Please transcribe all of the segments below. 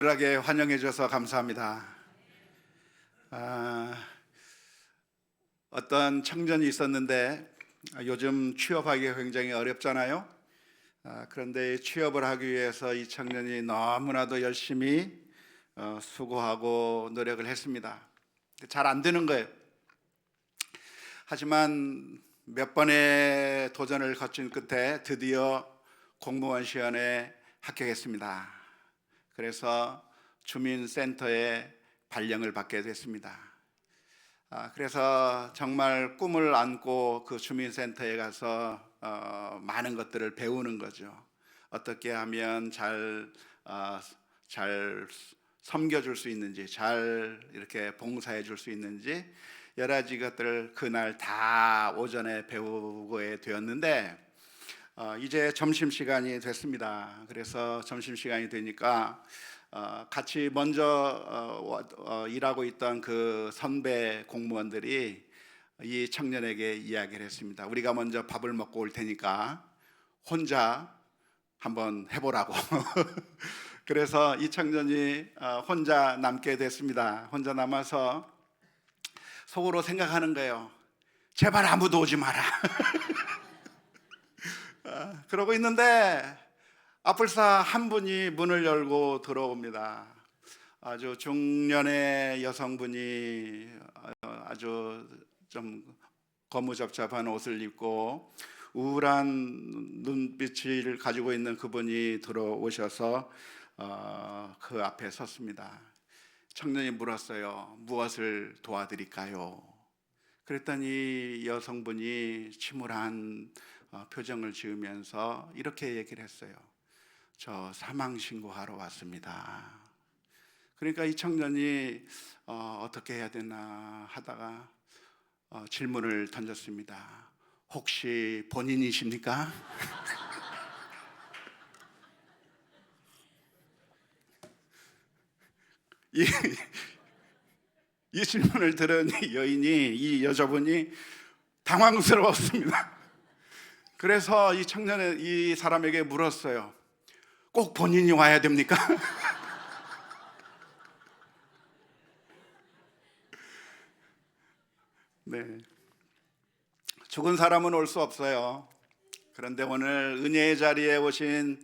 특별하게 환영해 주셔서 감사합니다. 어떤 청년이 있었는데 요즘 취업하기가 굉장히 어렵잖아요. 그런데 취업을 하기 위해서 이 청년이 너무나도 열심히 수고하고 노력을 했습니다. 잘 안 되는 거예요. 하지만 몇 번의 도전을 거친 끝에 드디어 공무원 시험에 합격했습니다. 그래서 주민센터에 발령을 받게 됐습니다. 그래서 정말 꿈을 안고 그 주민센터에 가서 많은 것들을 배우는 거죠. 어떻게 하면 잘 섬겨줄 수 있는지, 잘 이렇게 봉사해 줄 수 있는지 여러 가지 것들을 그날 다 오전에 배우게 되었는데 이제 점심시간이 됐습니다. 그래서 점심시간이 되니까 같이 먼저 일하고 있던 그 선배 공무원들이 이 청년에게 이야기를 했습니다. 우리가 먼저 밥을 먹고 올 테니까 혼자 한번 해보라고. 그래서 이 청년이 혼자 남게 됐습니다. 혼자 남아서 속으로 생각하는 거예요. 제발 아무도 오지 마라. 그러고 있는데 앞을사 한 분이 문을 열고 들어옵니다. 아주 중년의 여성분이 아주 좀 거무잡잡한 옷을 입고 우울한 눈빛을 가지고 있는 그분이 들어오셔서 그 앞에 섰습니다. 청년이 물었어요. 무엇을 도와드릴까요? 그랬더니 여성분이 침울한 표정을 지으면서 이렇게 얘기를 했어요. 저 사망신고하러 왔습니다. 그러니까 이 청년이 어떻게 해야 되나 하다가 질문을 던졌습니다. 혹시 본인이십니까? 이 질문을 들은 이 여자분이 당황스러웠습니다. 그래서 이 사람에게 물었어요. 꼭 본인이 와야 됩니까? 네. 죽은 사람은 올 수 없어요. 그런데 오늘 은혜의 자리에 오신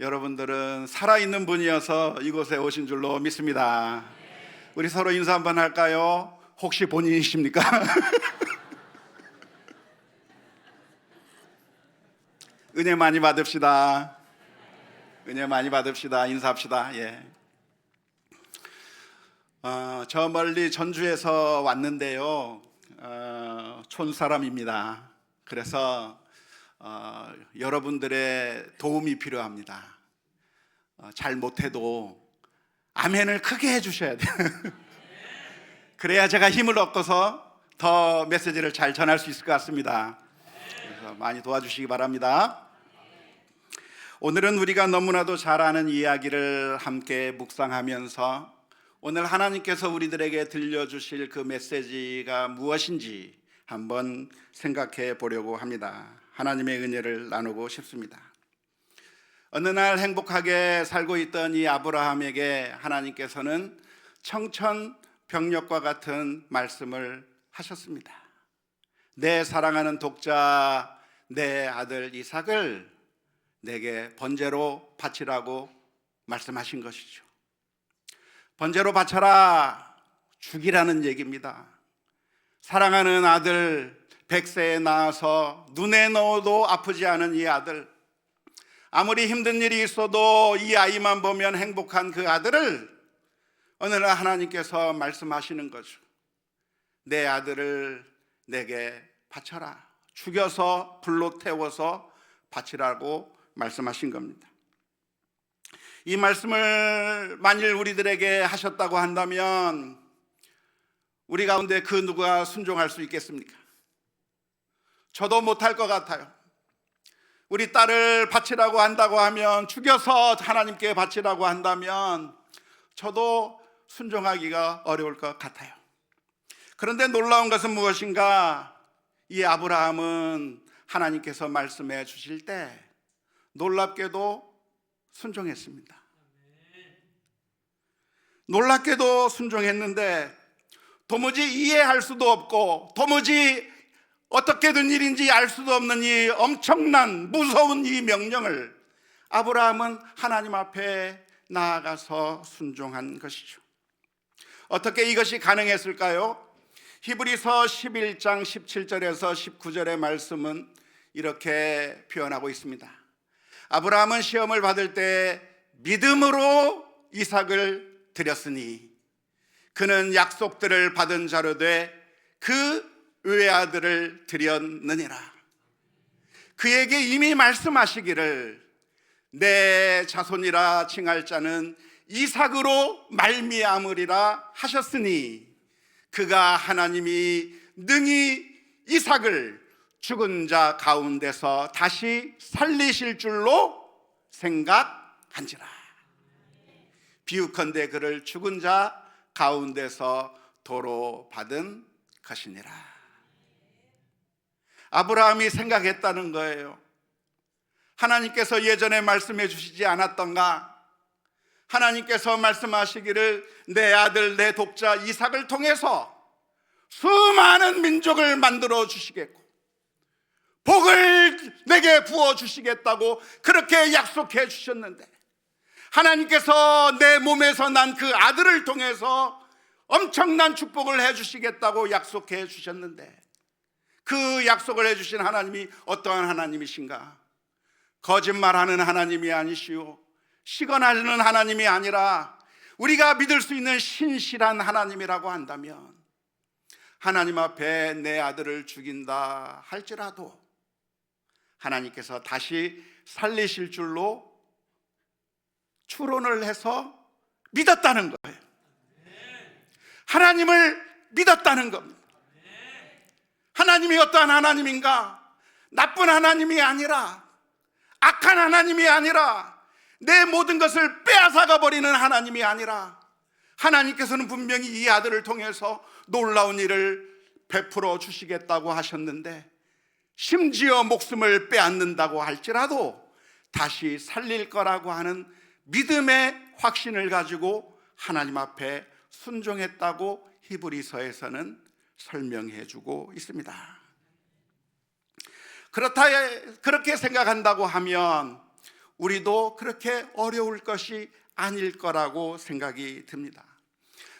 여러분들은 살아있는 분이어서 이곳에 오신 줄로 믿습니다. 우리 서로 인사 한번 할까요? 혹시 본인이십니까? 은혜 많이 받읍시다. 은혜 많이 받읍시다. 인사합시다. 예. 저 멀리 전주에서 왔는데요. 촌 사람입니다. 그래서 여러분들의 도움이 필요합니다. 잘 못해도 아멘을 크게 해주셔야 돼요. 그래야 제가 힘을 얻고서 더 메시지를 잘 전할 수 있을 것 같습니다. 그래서 많이 도와주시기 바랍니다. 오늘은 우리가 너무나도 잘 아는 이야기를 함께 묵상하면서 오늘 하나님께서 우리들에게 들려주실 그 메시지가 무엇인지 한번 생각해 보려고 합니다. 하나님의 은혜를 나누고 싶습니다. 어느 날 행복하게 살고 있던 이 아브라함에게 하나님께서는 청천벽력과 같은 말씀을 하셨습니다. 내 사랑하는 독자 내 아들 이삭을 내게 번제로 바치라고 말씀하신 것이죠. 번제로 바쳐라, 죽이라는 얘기입니다. 사랑하는 아들 100세에 낳아서 눈에 넣어도 아프지 않은 이 아들, 아무리 힘든 일이 있어도 이 아이만 보면 행복한 그 아들을 어느 날 하나님께서 말씀하시는 거죠. 내 아들을 내게 바쳐라, 죽여서 불로 태워서 바치라고 말씀하신 겁니다. 이 말씀을 만일 우리들에게 하셨다고 한다면 우리 가운데 그 누가 순종할 수 있겠습니까? 저도 못할 것 같아요. 우리 딸을 바치라고 한다고 하면, 죽여서 하나님께 바치라고 한다면 저도 순종하기가 어려울 것 같아요. 그런데 놀라운 것은 무엇인가? 이 아브라함은 하나님께서 말씀해 주실 때 놀랍게도 순종했습니다. 놀랍게도 순종했는데 도무지 이해할 수도 없고 도무지 어떻게 된 일인지 알 수도 없는 이 엄청난 무서운 이 명령을 아브라함은 하나님 앞에 나아가서 순종한 것이죠. 어떻게 이것이 가능했을까요? 히브리서 11장 17절에서 19절의 말씀은 이렇게 표현하고 있습니다. 아브라함은 시험을 받을 때 믿음으로 이삭을 드렸으니 그는 약속들을 받은 자로 돼 그 외아들을 드렸느니라. 그에게 이미 말씀하시기를 내 자손이라 칭할 자는 이삭으로 말미암으리라 하셨으니 그가 하나님이 능히 이삭을 죽은 자 가운데서 다시 살리실 줄로 생각한지라. 비유컨대 그를 죽은 자 가운데서 도로 받은 것이니라. 아브라함이 생각했다는 거예요. 하나님께서 예전에 말씀해 주시지 않았던가? 하나님께서 말씀하시기를 내 아들 내 독자 이삭을 통해서 수많은 민족을 만들어 주시겠고 복을 내게 부어 주시겠다고 그렇게 약속해 주셨는데, 하나님께서 내 몸에서 난 그 아들을 통해서 엄청난 축복을 해 주시겠다고 약속해 주셨는데, 그 약속을 해 주신 하나님이 어떠한 하나님이신가? 거짓말하는 하나님이 아니시오, 시건하는 하나님이 아니라 우리가 믿을 수 있는 신실한 하나님이라고 한다면, 하나님 앞에 내 아들을 죽인다 할지라도 하나님께서 다시 살리실 줄로 추론을 해서 믿었다는 거예요. 하나님을 믿었다는 겁니다. 하나님이 어떠한 하나님인가? 나쁜 하나님이 아니라, 악한 하나님이 아니라, 내 모든 것을 빼앗아가 버리는 하나님이 아니라, 하나님께서는 분명히 이 아들을 통해서 놀라운 일을 베풀어 주시겠다고 하셨는데, 심지어 목숨을 빼앗는다고 할지라도 다시 살릴 거라고 하는 믿음의 확신을 가지고 하나님 앞에 순종했다고 히브리서에서는 설명해 주고 있습니다. 그렇게 생각한다고 하면 우리도 그렇게 어려울 것이 아닐 거라고 생각이 듭니다.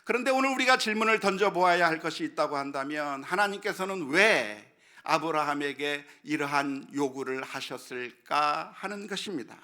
그런데 오늘 우리가 질문을 던져보아야 할 것이 있다고 한다면, 하나님께서는 왜 아브라함에게 이러한 요구를 하셨을까 하는 것입니다.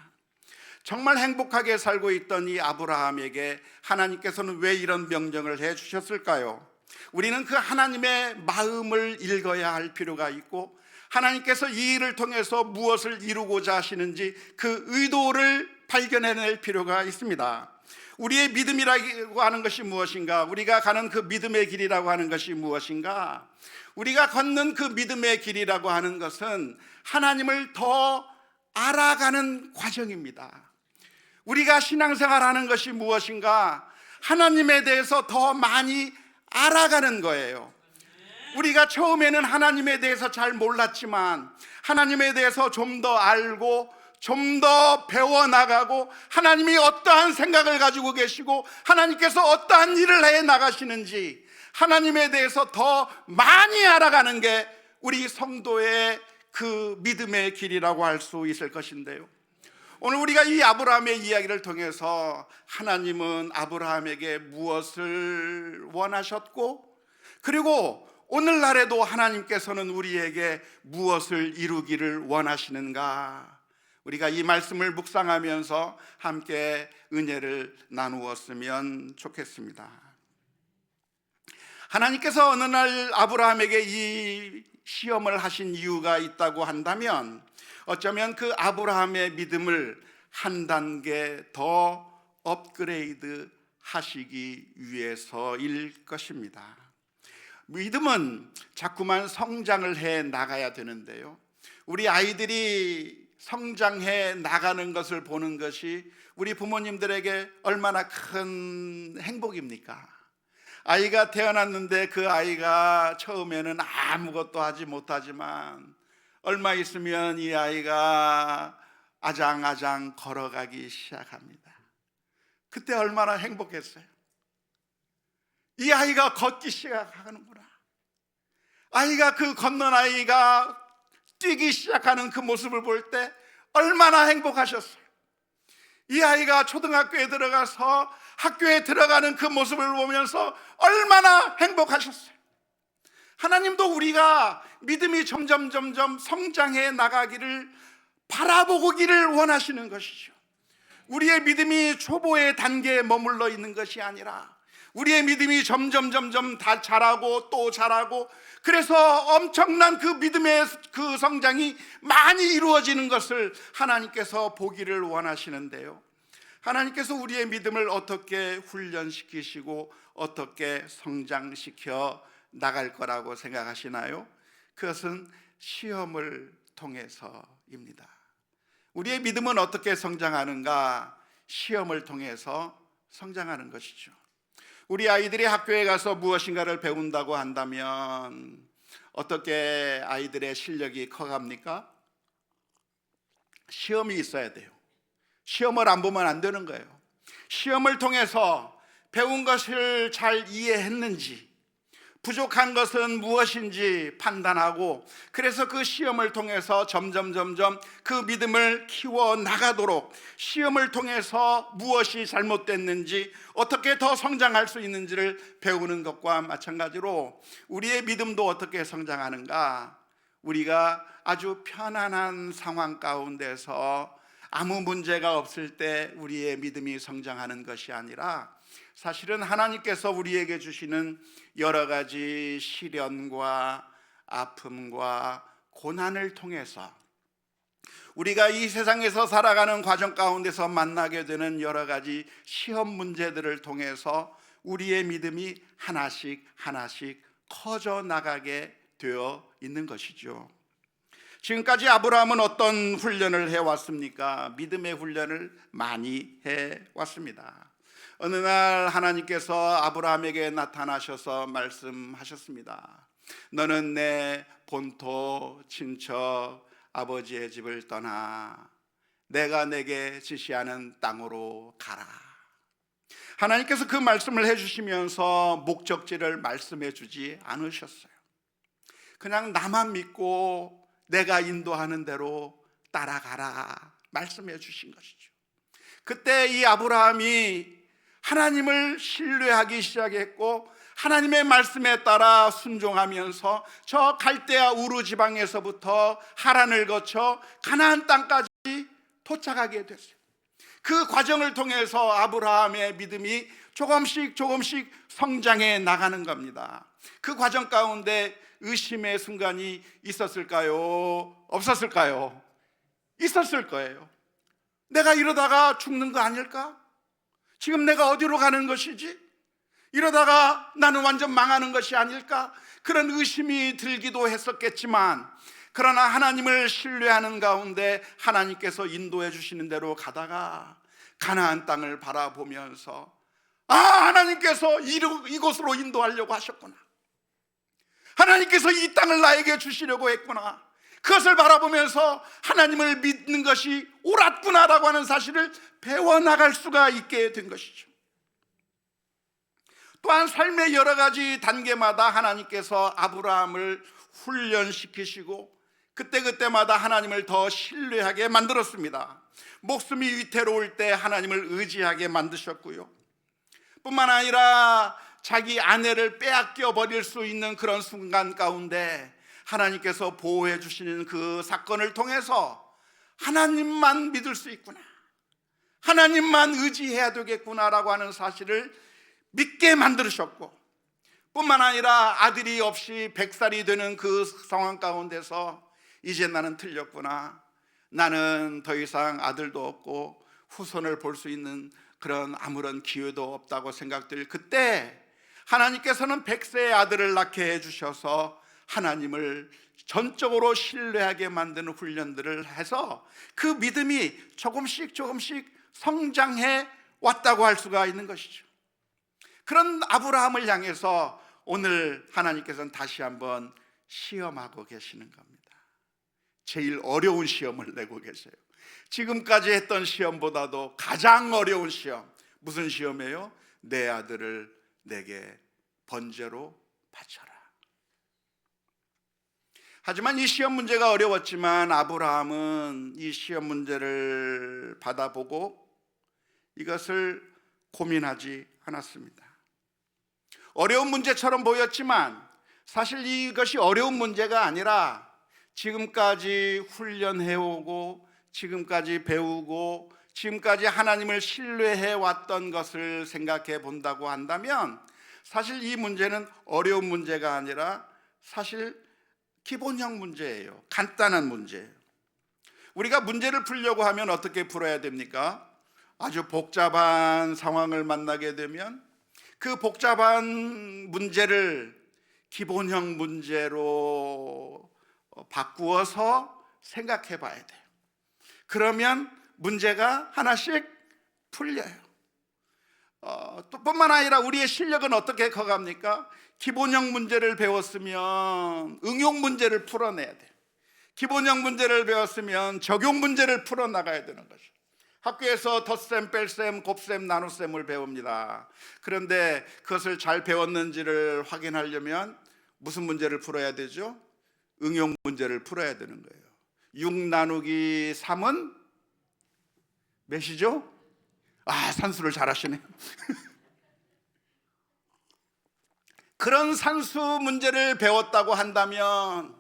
정말 행복하게 살고 있던 이 아브라함에게 하나님께서는 왜 이런 명령을 해 주셨을까요? 우리는 그 하나님의 마음을 읽어야 할 필요가 있고, 하나님께서 이 일을 통해서 무엇을 이루고자 하시는지 그 의도를 발견해낼 필요가 있습니다. 우리의 믿음이라고 하는 것이 무엇인가? 우리가 가는 그 믿음의 길이라고 하는 것이 무엇인가? 우리가 걷는 그 믿음의 길이라고 하는 것은 하나님을 더 알아가는 과정입니다. 우리가 신앙생활하는 것이 무엇인가? 하나님에 대해서 더 많이 알아가는 거예요. 우리가 처음에는 하나님에 대해서 잘 몰랐지만 하나님에 대해서 좀 더 알고 좀 더 배워나가고, 하나님이 어떠한 생각을 가지고 계시고 하나님께서 어떠한 일을 해 나가시는지 하나님에 대해서 더 많이 알아가는 게 우리 성도의 그 믿음의 길이라고 할 수 있을 것인데요, 오늘 우리가 이 아브라함의 이야기를 통해서 하나님은 아브라함에게 무엇을 원하셨고, 그리고 오늘날에도 하나님께서는 우리에게 무엇을 이루기를 원하시는가, 우리가 이 말씀을 묵상하면서 함께 은혜를 나누었으면 좋겠습니다. 하나님께서 어느 날 아브라함에게 이 시험을 하신 이유가 있다고 한다면, 어쩌면 그 아브라함의 믿음을 한 단계 더 업그레이드 하시기 위해서일 것입니다. 믿음은 자꾸만 성장을 해 나가야 되는데요, 우리 아이들이 성장해 나가는 것을 보는 것이 우리 부모님들에게 얼마나 큰 행복입니까? 아이가 태어났는데 그 아이가 처음에는 아무것도 하지 못하지만 얼마 있으면 이 아이가 아장아장 걸어가기 시작합니다. 그때 얼마나 행복했어요. 이 아이가 걷기 시작하는구나. 아이가 그 걷는 아이가 뛰기 시작하는 그 모습을 볼 때 얼마나 행복하셨어요. 이 아이가 초등학교에 들어가서 학교에 들어가는 그 모습을 보면서 얼마나 행복하셨어요. 하나님도 우리가 믿음이 점점 성장해 나가기를 바라보기를 원하시는 것이죠. 우리의 믿음이 초보의 단계에 머물러 있는 것이 아니라 우리의 믿음이 점점 다 자라고 또 자라고, 그래서 엄청난 그 믿음의 그 성장이 많이 이루어지는 것을 하나님께서 보기를 원하시는데요, 하나님께서 우리의 믿음을 어떻게 훈련시키시고 어떻게 성장시켜 나갈 거라고 생각하시나요? 그것은 시험을 통해서입니다. 우리의 믿음은 어떻게 성장하는가? 시험을 통해서 성장하는 것이죠. 우리 아이들이 학교에 가서 무엇인가를 배운다고 한다면 어떻게 아이들의 실력이 커갑니까? 시험이 있어야 돼요. 시험을 안 보면 안 되는 거예요. 시험을 통해서 배운 것을 잘 이해했는지, 부족한 것은 무엇인지 판단하고, 그래서 그 시험을 통해서 점점 그 믿음을 키워 나가도록, 시험을 통해서 무엇이 잘못됐는지, 어떻게 더 성장할 수 있는지를 배우는 것과 마찬가지로 우리의 믿음도 어떻게 성장하는가? 우리가 아주 편안한 상황 가운데서 아무 문제가 없을 때 우리의 믿음이 성장하는 것이 아니라, 사실은 하나님께서 우리에게 주시는 여러 가지 시련과 아픔과 고난을 통해서, 우리가 이 세상에서 살아가는 과정 가운데서 만나게 되는 여러 가지 시험 문제들을 통해서 우리의 믿음이 하나씩 커져 나가게 되어 있는 것이죠. 지금까지 아브라함은 어떤 훈련을 해왔습니까? 믿음의 훈련을 많이 해왔습니다. 어느 날 하나님께서 아브라함에게 나타나셔서 말씀하셨습니다. 너는 내 본토 친척 아버지의 집을 떠나 내가 내게 지시하는 땅으로 가라. 하나님께서 그 말씀을 해주시면서 목적지를 말씀해 주지 않으셨어요. 그냥 나만 믿고 내가 인도하는 대로 따라가라 말씀해 주신 것이죠. 그때 이 아브라함이 하나님을 신뢰하기 시작했고, 하나님의 말씀에 따라 순종하면서 저 갈대아 우르 지방에서부터 하란을 거쳐 가나안 땅까지 도착하게 됐어요. 그 과정을 통해서 아브라함의 믿음이 조금씩 성장해 나가는 겁니다. 그 과정 가운데 의심의 순간이 있었을까요? 없었을까요? 있었을 거예요. 내가 이러다가 죽는 거 아닐까? 지금 내가 어디로 가는 것이지? 이러다가 나는 완전 망하는 것이 아닐까? 그런 의심이 들기도 했었겠지만, 그러나 하나님을 신뢰하는 가운데 하나님께서 인도해 주시는 대로 가다가 가나안 땅을 바라보면서, 하나님께서 이곳으로 인도하려고 하셨구나, 하나님께서 이 땅을 나에게 주시려고 했구나, 그것을 바라보면서 하나님을 믿는 것이 옳았구나라고 하는 사실을 배워나갈 수가 있게 된 것이죠. 또한 삶의 여러 가지 단계마다 하나님께서 아브라함을 훈련시키시고 그때마다 하나님을 더 신뢰하게 만들었습니다. 목숨이 위태로울 때 하나님을 의지하게 만드셨고요, 뿐만 아니라 자기 아내를 빼앗겨 버릴 수 있는 그런 순간 가운데 하나님께서 보호해 주시는 그 사건을 통해서 하나님만 믿을 수 있구나, 하나님만 의지해야 되겠구나라고 하는 사실을 믿게 만들으셨고, 뿐만 아니라 아들이 없이 100살이 되는 그 상황 가운데서 이제 나는 틀렸구나, 나는 더 이상 아들도 없고 후손을 볼 수 있는 그런 아무런 기회도 없다고 생각될 그때 하나님께서는 100세의 아들을 낳게 해주셔서 하나님을 전적으로 신뢰하게 만드는 훈련들을 해서 그 믿음이 조금씩 성장해 왔다고 할 수가 있는 것이죠. 그런 아브라함을 향해서 오늘 하나님께서는 다시 한번 시험하고 계시는 겁니다. 제일 어려운 시험을 내고 계세요. 지금까지 했던 시험보다도 가장 어려운 시험. 무슨 시험이에요? 내 아들을 내게 번제로 바쳐라. 하지만 이 시험 문제가 어려웠지만 아브라함은 이 시험 문제를 받아보고 이것을 고민하지 않았습니다. 어려운 문제처럼 보였지만 사실 이것이 어려운 문제가 아니라 지금까지 훈련해오고 지금까지 배우고 지금까지 하나님을 신뢰해 왔던 것을 생각해 본다고 한다면 사실 이 문제는 어려운 문제가 아니라 사실 기본형 문제예요. 간단한 문제예요. 우리가 문제를 풀려고 하면 어떻게 풀어야 됩니까? 아주 복잡한 상황을 만나게 되면 그 복잡한 문제를 기본형 문제로 바꾸어서 생각해 봐야 돼요. 그러면 문제가 하나씩 풀려요. 또 뿐만 아니라 우리의 실력은 어떻게 커갑니까? 기본형 문제를 배웠으면 응용 문제를 풀어내야 돼요. 기본형 문제를 배웠으면 적용 문제를 풀어나가야 되는 거죠. 학교에서 덧셈, 뺄셈, 곱셈, 나눗셈을 배웁니다. 그런데 그것을 잘 배웠는지를 확인하려면 무슨 문제를 풀어야 되죠? 응용 문제를 풀어야 되는 거예요. 6 나누기 3은 몇이죠? 산수를 잘하시네요. 그런 산수 문제를 배웠다고 한다면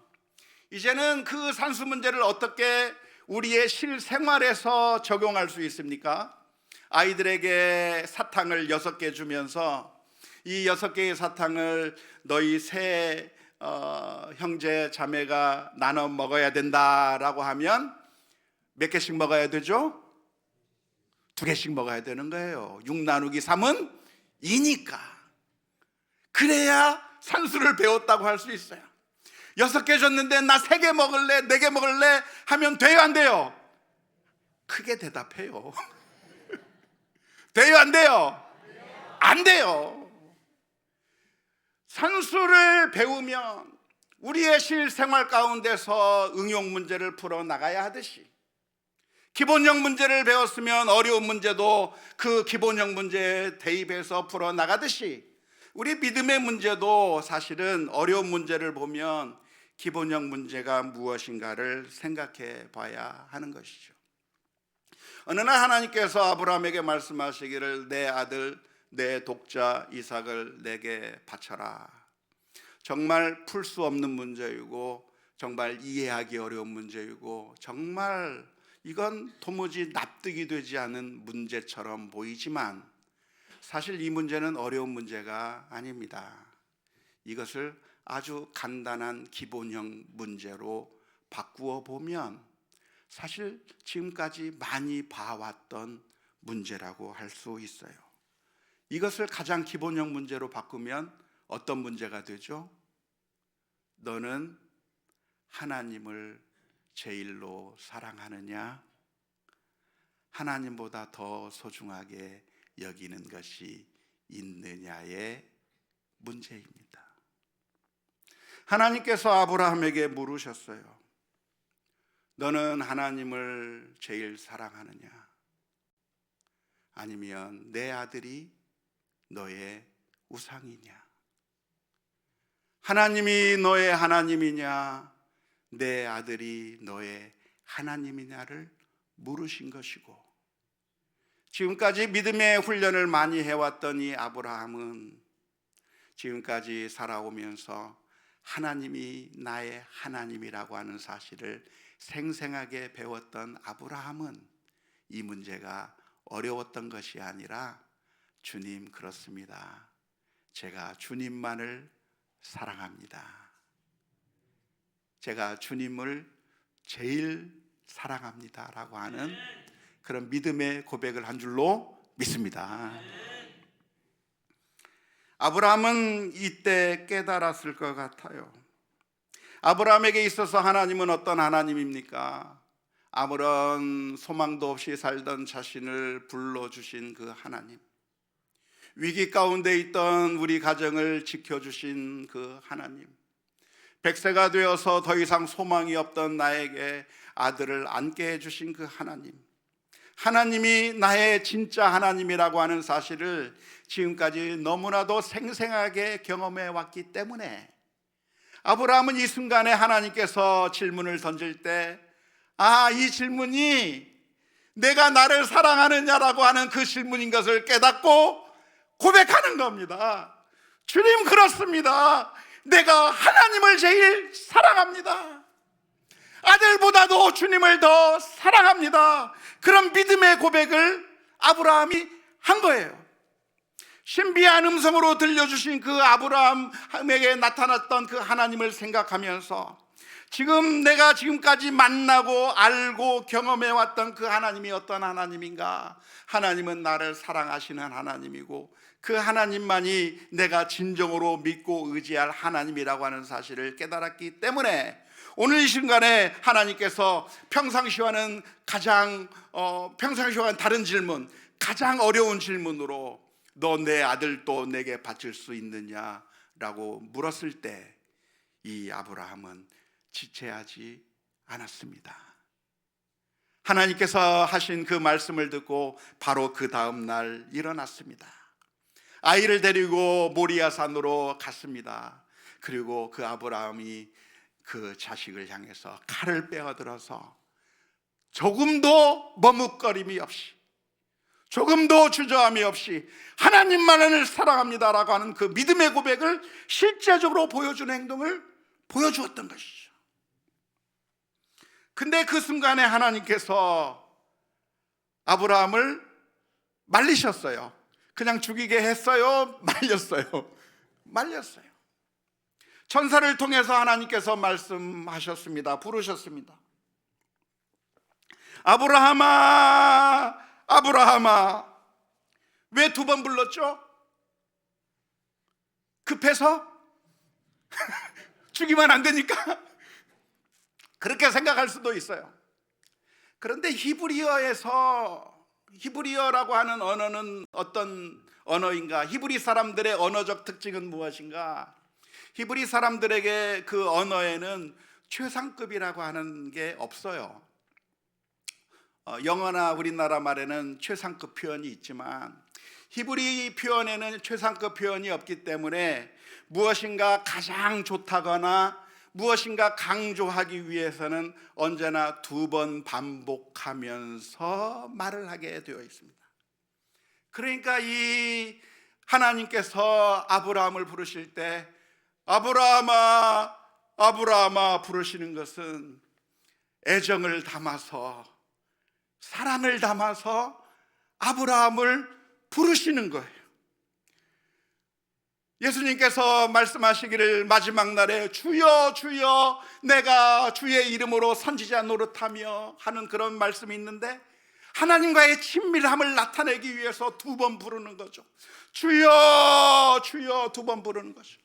이제는 그 산수 문제를 어떻게 우리의 실생활에서 적용할 수 있습니까? 아이들에게 사탕을 6개 주면서 이 6개의 사탕을 너희 세 형제 자매가 나눠 먹어야 된다라고 하면 몇 개씩 먹어야 되죠? 2개씩 먹어야 되는 거예요. 6 나누기 3은 2니까. 그래야 산수를 배웠다고 할 수 있어요. 6개 줬는데 나 3개 먹을래, 4개 먹을래 하면 돼요, 안 돼요? 크게 대답해요. 돼요, 안 돼요? 안 돼요. 산수를 배우면 우리의 실생활 가운데서 응용 문제를 풀어 나가야 하듯이 기본형 문제를 배웠으면 어려운 문제도 그 기본형 문제에 대입해서 풀어 나가듯이 우리 믿음의 문제도 사실은 어려운 문제를 보면 기본형 문제가 무엇인가를 생각해 봐야 하는 것이죠. 어느 날 하나님께서 아브라함에게 말씀하시기를 내 아들 내 독자 이삭을 내게 바쳐라. 정말 풀 수 없는 문제이고 정말 이해하기 어려운 문제이고 정말 이건 도무지 납득이 되지 않은 문제처럼 보이지만 사실 이 문제는 어려운 문제가 아닙니다. 이것을 아주 간단한 기본형 문제로 바꾸어 보면 사실 지금까지 많이 봐왔던 문제라고 할 수 있어요. 이것을 가장 기본형 문제로 바꾸면 어떤 문제가 되죠? 너는 하나님을 제일로 사랑하느냐? 하나님보다 더 소중하게 여기는 것이 있느냐의 문제입니다. 하나님께서 아브라함에게 물으셨어요. 너는 하나님을 제일 사랑하느냐? 아니면 내 아들이 너의 우상이냐? 하나님이 너의 하나님이냐? 내 아들이 너의 하나님이냐를 물으신 것이고, 지금까지 믿음의 훈련을 많이 해왔던 이 아브라함은 지금까지 살아오면서 하나님이 나의 하나님이라고 하는 사실을 생생하게 배웠던 아브라함은 이 문제가 어려웠던 것이 아니라 주님 그렇습니다. 제가 주님만을 사랑합니다. 제가 주님을 제일 사랑합니다 라고 하는 그런 믿음의 고백을 한 줄로 믿습니다. 아브라함은 이때 깨달았을 것 같아요. 아브라함에게 있어서 하나님은 어떤 하나님입니까? 아무런 소망도 없이 살던 자신을 불러주신 그 하나님, 위기 가운데 있던 우리 가정을 지켜주신 그 하나님, 100세가 되어서 더 이상 소망이 없던 나에게 아들을 안게 해주신 그 하나님, 하나님이 나의 진짜 하나님이라고 하는 사실을 지금까지 너무나도 생생하게 경험해 왔기 때문에 아브라함은 이 순간에 하나님께서 질문을 던질 때, 이 질문이 내가 나를 사랑하느냐라고 하는 그 질문인 것을 깨닫고 고백하는 겁니다. 주님, 그렇습니다. 내가 하나님을 제일 사랑합니다. 아들보다도 주님을 더 사랑합니다. 그런 믿음의 고백을 아브라함이 한 거예요. 신비한 음성으로 들려주신 그 아브라함에게 나타났던 그 하나님을 생각하면서 지금 내가 지금까지 만나고 알고 경험해왔던 그 하나님이 어떤 하나님인가? 하나님은 나를 사랑하시는 하나님이고 그 하나님만이 내가 진정으로 믿고 의지할 하나님이라고 하는 사실을 깨달았기 때문에 오늘 이 순간에 하나님께서 평상시와는 다른 질문, 가장 어려운 질문으로 너 내 아들도 내게 바칠 수 있느냐라고 물었을 때 이 아브라함은 지체하지 않았습니다. 하나님께서 하신 그 말씀을 듣고 바로 그 다음 날 일어났습니다. 아이를 데리고 모리아 산으로 갔습니다. 그리고 그 아브라함이 그 자식을 향해서 칼을 빼어들어서 조금도 머뭇거림이 없이, 조금도 주저함이 없이 하나님만을 사랑합니다라고 하는 그 믿음의 고백을 실제적으로 보여주는 행동을 보여주었던 것이죠. 근데 그 순간에 하나님께서 아브라함을 말리셨어요. 그냥 죽이게 했어요? 말렸어요? 말렸어요. 천사를 통해서 하나님께서 말씀하셨습니다. 부르셨습니다. 아브라함아, 아브라함아. 왜 두 번 불렀죠? 급해서? 죽이면 안 되니까? 그렇게 생각할 수도 있어요. 그런데 히브리어라고 하는 언어는 어떤 언어인가? 히브리 사람들의 언어적 특징은 무엇인가? 히브리 사람들에게 그 언어에는 최상급이라고 하는 게 없어요. 영어나 우리나라 말에는 최상급 표현이 있지만 히브리 표현에는 최상급 표현이 없기 때문에 무엇인가 가장 좋다거나 무엇인가 강조하기 위해서는 언제나 두 번 반복하면서 말을 하게 되어 있습니다. 그러니까 이 하나님께서 아브라함을 부르실 때 아브라함아, 아브라함아 부르시는 것은 애정을 담아서, 사랑을 담아서 아브라함을 부르시는 거예요. 예수님께서 말씀하시기를 마지막 날에 주여 주여 내가 주의 이름으로 선지자 노릇하며 하는 그런 말씀이 있는데 하나님과의 친밀함을 나타내기 위해서 두 번 부르는 거죠. 주여 주여 두 번 부르는 거죠.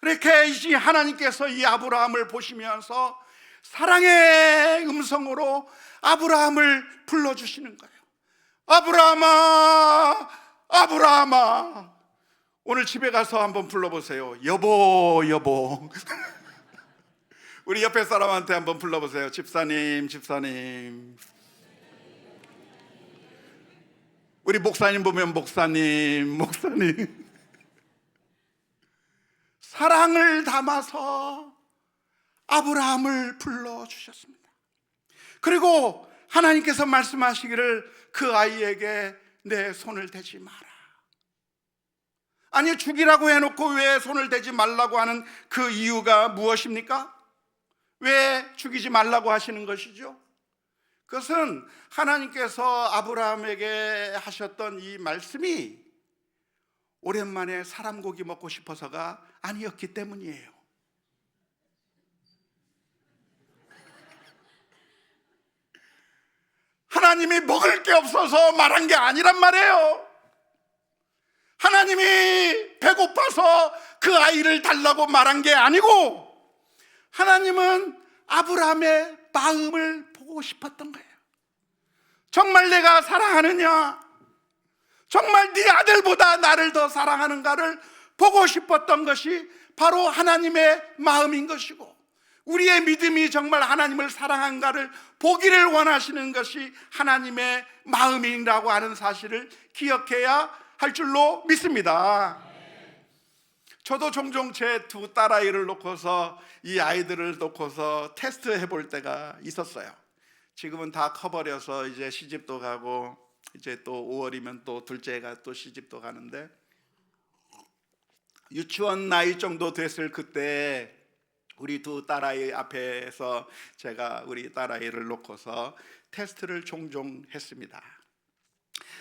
그렇게 이 하나님께서 이 아브라함을 보시면서 사랑의 음성으로 아브라함을 불러주시는 거예요. 아브라함아, 아브라함아. 오늘 집에 가서 한번 불러보세요. 여보, 여보. 우리 옆에 사람한테 한번 불러보세요. 집사님, 집사님. 우리 목사님 보면 목사님, 목사님. 사랑을 담아서 아브라함을 불러주셨습니다. 그리고 하나님께서 말씀하시기를 그 아이에게 내 손을 대지 마라. 아니, 죽이라고 해놓고 왜 손을 대지 말라고 하는 그 이유가 무엇입니까? 왜 죽이지 말라고 하시는 것이죠? 그것은 하나님께서 아브라함에게 하셨던 이 말씀이 오랜만에 사람 고기 먹고 싶어서가 아니었기 때문이에요. 하나님이 먹을 게 없어서 말한 게 아니란 말이에요. 하나님이 배고파서 그 아이를 달라고 말한 게 아니고 하나님은 아브라함의 마음을 보고 싶었던 거예요. 정말 내가 사랑하느냐? 정말 네 아들보다 나를 더 사랑하는가를 보고 싶었던 것이 바로 하나님의 마음인 것이고, 우리의 믿음이 정말 하나님을 사랑한가를 보기를 원하시는 것이 하나님의 마음이라고 하는 사실을 기억해야 할 줄로 믿습니다. 저도 종종 제 두 딸아이를 놓고서, 이 아이들을 놓고서 테스트 해볼 때가 있었어요. 지금은 다 커버려서 이제 시집도 가고, 이제 또 5월이면 또 둘째가 또 시집도 가는데, 유치원 나이 정도 됐을 그때 우리 두 딸아이 앞에서 제가 우리 딸아이를 놓고서 테스트를 종종 했습니다.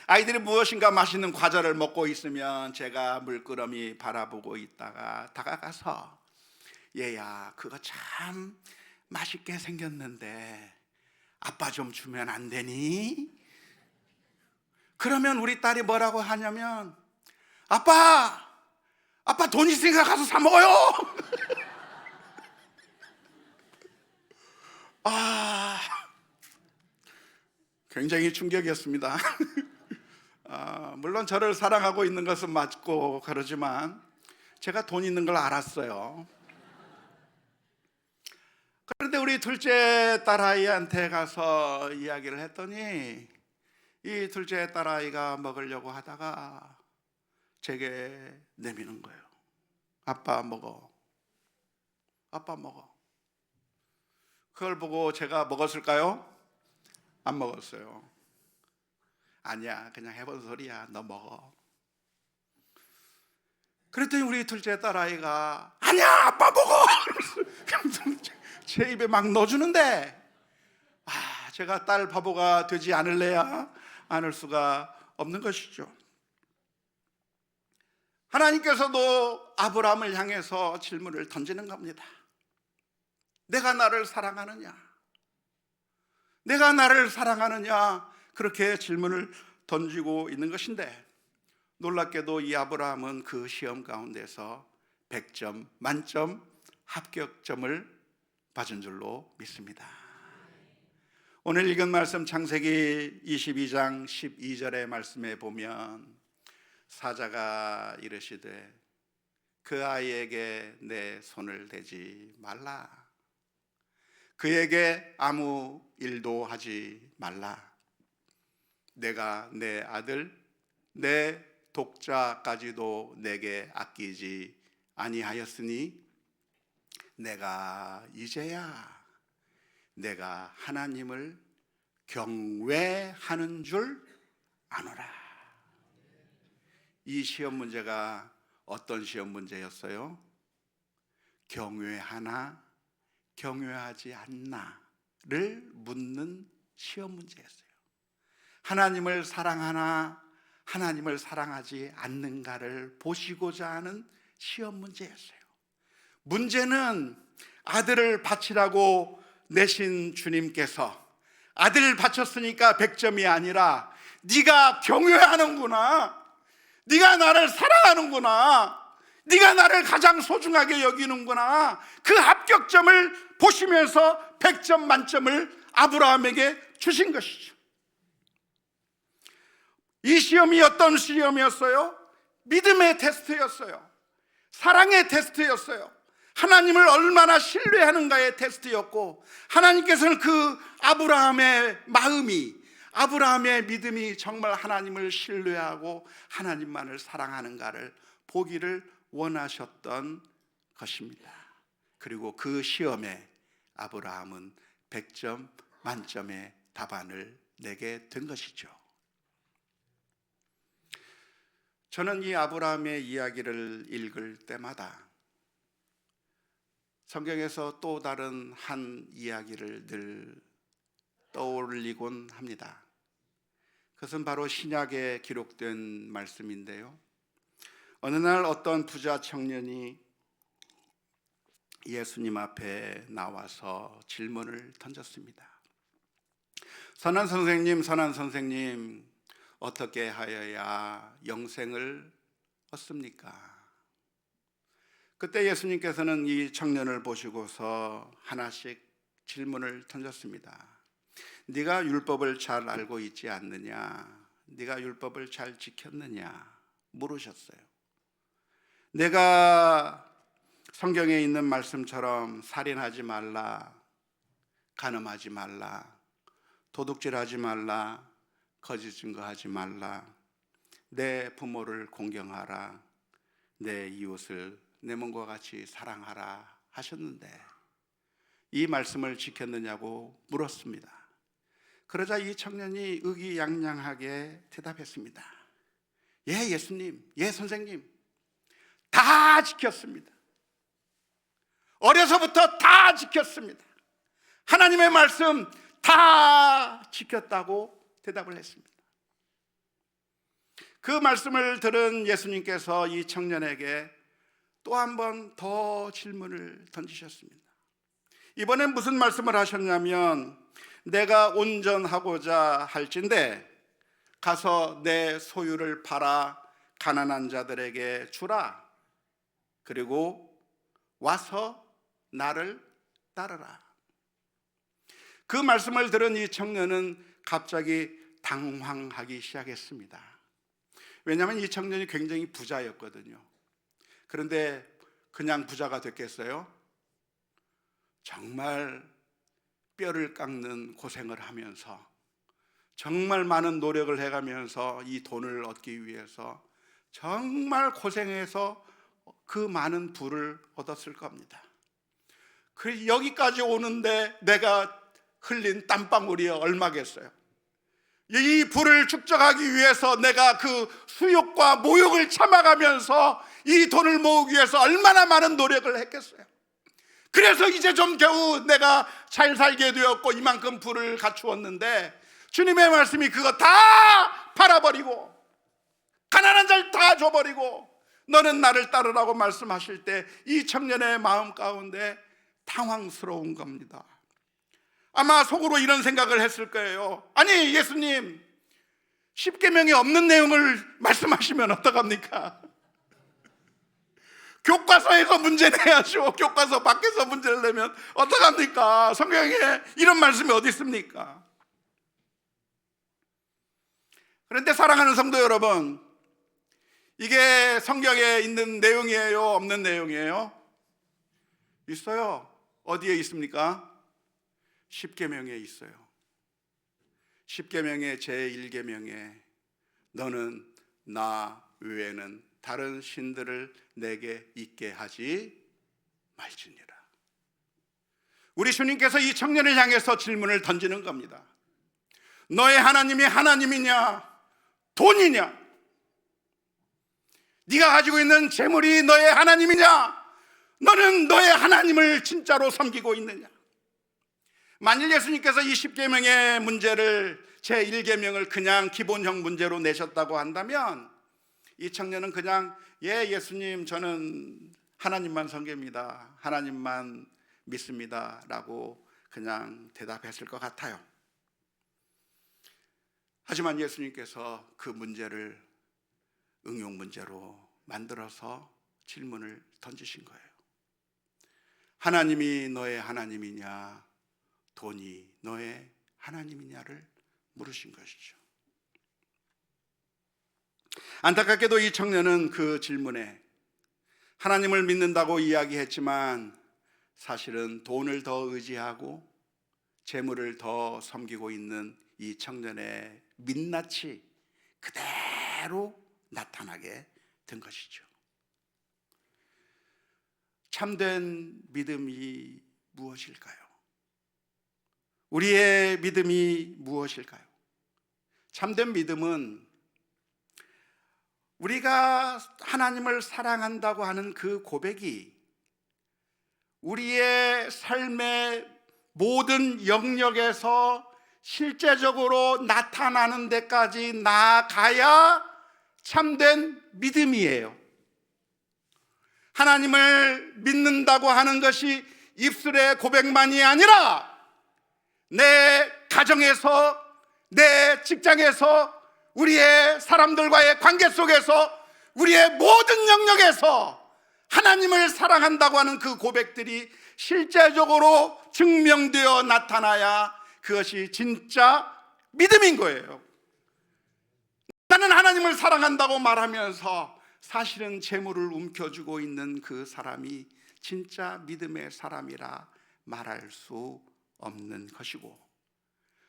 아이들이 무엇인가 맛있는 과자를 먹고 있으면 제가 물끄러미 바라보고 있다가 다가가서, 얘야, 그거 참 맛있게 생겼는데 아빠 좀 주면 안 되니? 그러면 우리 딸이 뭐라고 하냐면, 아빠 돈 있으니까 가서 사 먹어요. 굉장히 충격이었습니다. 물론 저를 사랑하고 있는 것은 맞고 그러지만 제가 돈 있는 걸 알았어요. 그런데 우리 둘째 딸아이한테 가서 이야기를 했더니, 이 둘째 딸아이가 먹으려고 하다가 제게 내미는 거예요. 아빠 먹어. 아빠 먹어. 그걸 보고 제가 먹었을까요? 안 먹었어요. 아니야, 그냥 해본 소리야, 너 먹어. 그랬더니 우리 둘째 딸아이가, 아니야, 아빠 먹어. 제 입에 막 넣어주는데, 제가 딸 바보가 되지 않을래야 않을 수가 없는 것이죠. 하나님께서도 아브라함을 향해서 질문을 던지는 겁니다. 내가 나를 사랑하느냐? 내가 나를 사랑하느냐? 그렇게 질문을 던지고 있는 것인데, 놀랍게도 이 아브라함은 그 시험 가운데서 100점 만점 합격점을 받은 줄로 믿습니다. 오늘 읽은 말씀 창세기 22장 12절의 말씀에 보면, 사자가 이르시되 그 아이에게 내 손을 대지 말라, 그에게 아무 일도 하지 말라. 내가 내 아들 내 독자까지도 내게 아끼지 아니하였으니 내가 이제야 내가 하나님을 경외하는 줄 아노라. 이 시험 문제가 어떤 시험 문제였어요? 경외하나 경외하지 않나를 묻는 시험 문제였어요. 하나님을 사랑하나 하나님을 사랑하지 않는가를 보시고자 하는 시험 문제였어요. 문제는 아들을 바치라고 내신 주님께서 아들을 바쳤으니까 100점이 아니라 네가 경외하는구나, 네가 나를 사랑하는구나, 네가 나를 가장 소중하게 여기는구나, 그 합격점을 보시면서 100점 만점을 아브라함에게 주신 것이죠. 이 시험이 어떤 시험이었어요? 믿음의 테스트였어요. 사랑의 테스트였어요. 하나님을 얼마나 신뢰하는가의 테스트였고, 하나님께서는 그 아브라함의 마음이, 아브라함의 믿음이 정말 하나님을 신뢰하고 하나님만을 사랑하는가를 보기를 원하셨던 것입니다. 그리고 그 시험에 아브라함은 100점 만점의 답안을 내게 된 것이죠. 저는 이 아브라함의 이야기를 읽을 때마다 성경에서 또 다른 한 이야기를 늘 떠올리곤 합니다. 그것은 바로 신약에 기록된 말씀인데요, 어느 날 어떤 부자 청년이 예수님 앞에 나와서 질문을 던졌습니다. 선한 선생님, 어떻게 하여야 영생을 얻습니까? 그때 예수님께서는 이 청년을 보시고서 하나씩 질문을 던졌습니다. 네가 율법을 잘 알고 있지 않느냐? 네가 율법을 잘 지켰느냐? 물으셨어요. 내가 성경에 있는 말씀처럼 살인하지 말라, 간음하지 말라, 도둑질하지 말라, 거짓 증거하지 말라, 내 부모를 공경하라, 내 이웃을 내 몸과 같이 사랑하라 하셨는데 이 말씀을 지켰느냐고 물었습니다. 그러자 이 청년이 의기양양하게 대답했습니다. 예, 예수님, 예, 선생님, 다 지켰습니다. 어려서부터 다 지켰습니다. 하나님의 말씀 다 지켰다고 대답을 했습니다. 그 말씀을 들은 예수님께서 이 청년에게 또 한 번 더 질문을 던지셨습니다. 이번엔 무슨 말씀을 하셨냐면, 내가 온전하고자 할진대 가서 내 소유를 팔아 가난한 자들에게 주라. 그리고 와서 나를 따르라. 그 말씀을 들은 이 청년은 갑자기 당황하기 시작했습니다. 왜냐하면 이 청년이 굉장히 부자였거든요. 그런데 그냥 부자가 됐겠어요? 정말 뼈를 깎는 고생을 하면서 정말 많은 노력을 해가면서 이 돈을 얻기 위해서 정말 고생해서 그 많은 부를 얻었을 겁니다. 그래서 여기까지 오는데 내가 흘린 땀방울이 얼마겠어요? 이 부를 축적하기 위해서 내가 그 수욕과 모욕을 참아가면서 이 돈을 모으기 위해서 얼마나 많은 노력을 했겠어요. 그래서 이제 좀 겨우 내가 잘 살게 되었고 이만큼 부를 갖추었는데 주님의 말씀이 그거 다 팔아버리고 가난한 자를 다 줘버리고 너는 나를 따르라고 말씀하실 때 이 청년의 마음 가운데 당황스러운 겁니다. 아마 속으로 이런 생각을 했을 거예요. 아니, 예수님, 십계명이 없는 내용을 말씀하시면 어떡합니까? 교과서에서 문제 내야죠. 교과서 밖에서 문제를 내면 어떡합니까? 성경에 이런 말씀이 어디 있습니까? 그런데 사랑하는 성도 여러분, 이게 성경에 있는 내용이에요? 없는 내용이에요? 있어요. 어디에 있습니까? 십계명에 있어요. 십계명의 제1계명에 너는 나 외에는 다른 신들을 내게 있게 하지 말지니라. 우리 주님께서 이 청년을 향해서 질문을 던지는 겁니다. 너의 하나님이 하나님이냐 돈이냐? 네가 가지고 있는 재물이 너의 하나님이냐? 너는 너의 하나님을 진짜로 섬기고 있느냐? 만일 예수님께서 이 십계명의 문제를 제1계명을 그냥 기본형 문제로 내셨다고 한다면 이 청년은 그냥 예, 예수님, 저는 하나님만 섬깁니다, 하나님만 믿습니다 라고 그냥 대답했을 것 같아요. 하지만 예수님께서 그 문제를 응용 문제로 만들어서 질문을 던지신 거예요. 하나님이 너의 하나님이냐, 돈이 너의 하나님이냐를 물으신 것이죠. 안타깝게도 이 청년은 그 질문에 하나님을 믿는다고 이야기했지만 사실은 돈을 더 의지하고 재물을 더 섬기고 있는 이 청년의 민낯이 그대로 나타나게 된 것이죠. 참된 믿음이 무엇일까요? 우리의 믿음이 무엇일까요? 참된 믿음은 우리가 하나님을 사랑한다고 하는 그 고백이 우리의 삶의 모든 영역에서 실제적으로 나타나는 데까지 나아가야 참된 믿음이에요. 하나님을 믿는다고 하는 것이 입술의 고백만이 아니라 내 가정에서, 내 직장에서, 우리의 사람들과의 관계 속에서, 우리의 모든 영역에서 하나님을 사랑한다고 하는 그 고백들이 실제적으로 증명되어 나타나야 그것이 진짜 믿음인 거예요. 나는 하나님을 사랑한다고 말하면서 사실은 재물을 움켜쥐고 있는 그 사람이 진짜 믿음의 사람이라 말할 수 없는 것이고,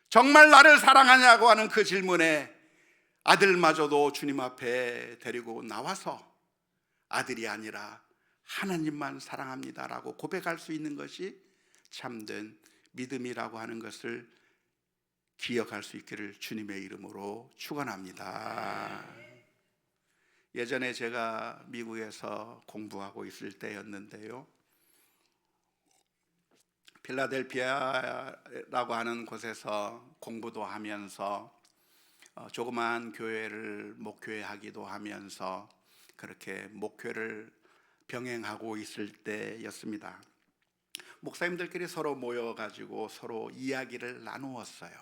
정말 나를 사랑하냐고 하는 그 질문에 아들마저도 주님 앞에 데리고 나와서 아들이 아니라 하나님만 사랑합니다라고 고백할 수 있는 것이 참된 믿음이라고 하는 것을 기억할 수 있기를 주님의 이름으로 축원합니다. 예전에 제가 미국에서 공부하고 있을 때였는데요, 필라델피아라고 하는 곳에서 공부도 하면서 조그만 교회를 목회하기도 하면서 그렇게 목회를 병행하고 있을 때였습니다. 목사님들끼리 서로 모여가지고 서로 이야기를 나누었어요.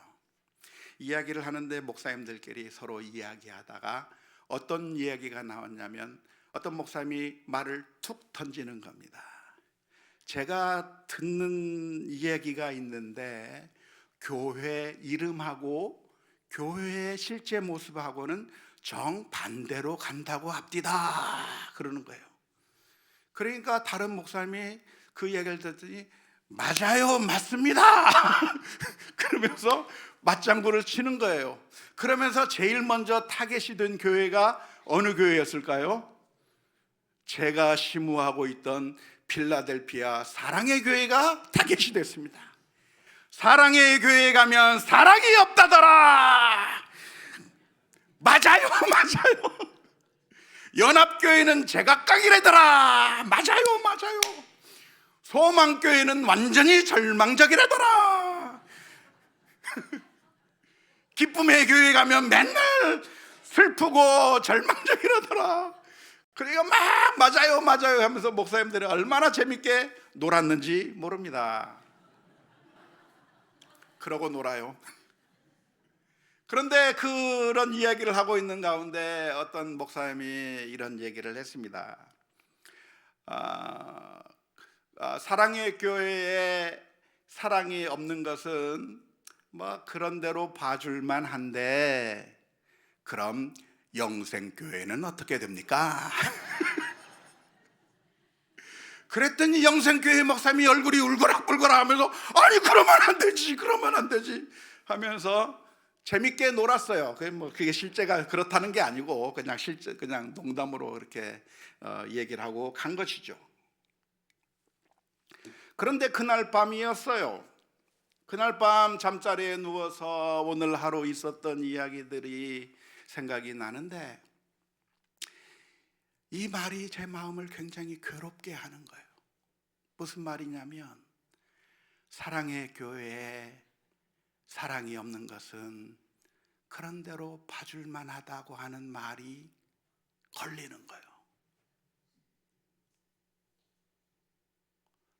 이야기를 하는데 목사님들끼리 서로 이야기하다가 어떤 이야기가 나왔냐면, 어떤 목사님이 말을 툭 던지는 겁니다. 제가 듣는 이야기가 있는데 교회 이름하고 교회의 실제 모습하고는 정반대로 간다고 합디다 그러는 거예요. 그러니까 다른 목사님이 그 얘기를 듣더니 맞아요, 맞습니다 그러면서 맞장구를 치는 거예요. 그러면서 제일 먼저 타겟이 된 교회가 어느 교회였을까요? 제가 심우하고 있던 필라델피아 사랑의 교회가 타겟이 됐습니다. 사랑의 교회에 가면 사랑이 없다더라. 맞아요, 맞아요. 연합교회는 제각각이래더라. 맞아요, 맞아요. 소망교회는 완전히 절망적이래더라. 기쁨의 교회 가면 맨날 슬프고 절망적이라더라. 그러니까 막 맞아요, 맞아요 하면서 목사님들이 얼마나 재밌게 놀았는지 모릅니다. 그러고 놀아요. 그런데 그런 이야기를 하고 있는 가운데 어떤 목사님이 이런 얘기를 했습니다. 사랑의 교회에 사랑이 없는 것은 뭐 그런 대로 봐줄만 한데, 그럼 영생교회는 어떻게 됩니까? 그랬더니 영생교회 목사님이 얼굴이 울거락불거락 하면서 아니 그러면 안 되지, 그러면 안 되지 하면서 재밌게 놀았어요. 그게 실제가 그렇다는 게 아니고 그냥 농담으로 이렇게 얘기를 하고 간 것이죠. 그런데 그날 밤이었어요. 그날 밤 잠자리에 누워서 오늘 하루 있었던 이야기들이 생각이 나는데, 이 말이 제 마음을 굉장히 괴롭게 하는 거예요. 무슨 말이냐면, 사랑의 교회에 사랑이 없는 것은 그런 대로 봐줄만 하다고 하는 말이 걸리는 거예요.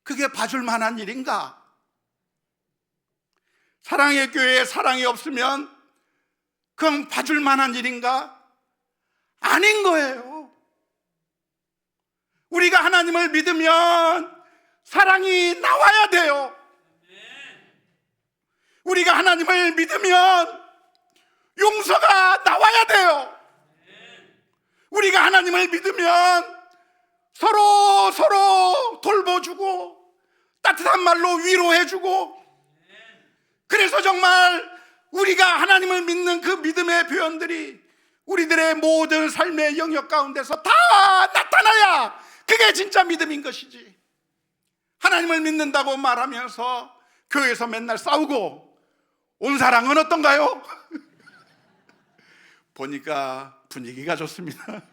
그게 봐줄 만한 일인가? 사랑의 교회에 사랑이 없으면 그건 봐줄 만한 일인가? 아닌 거예요. 우리가 하나님을 믿으면 사랑이 나와야 돼요. 우리가 하나님을 믿으면 용서가 나와야 돼요. 우리가 하나님을 믿으면 서로 돌보주고 따뜻한 말로 위로해주고, 그래서 정말 우리가 하나님을 믿는 그 믿음의 표현들이 우리들의 모든 삶의 영역 가운데서 다 나타나야 그게 진짜 믿음인 것이지. 하나님을 믿는다고 말하면서 교회에서 맨날 싸우고 온 사랑은 어떤가요? 보니까 분위기가 좋습니다.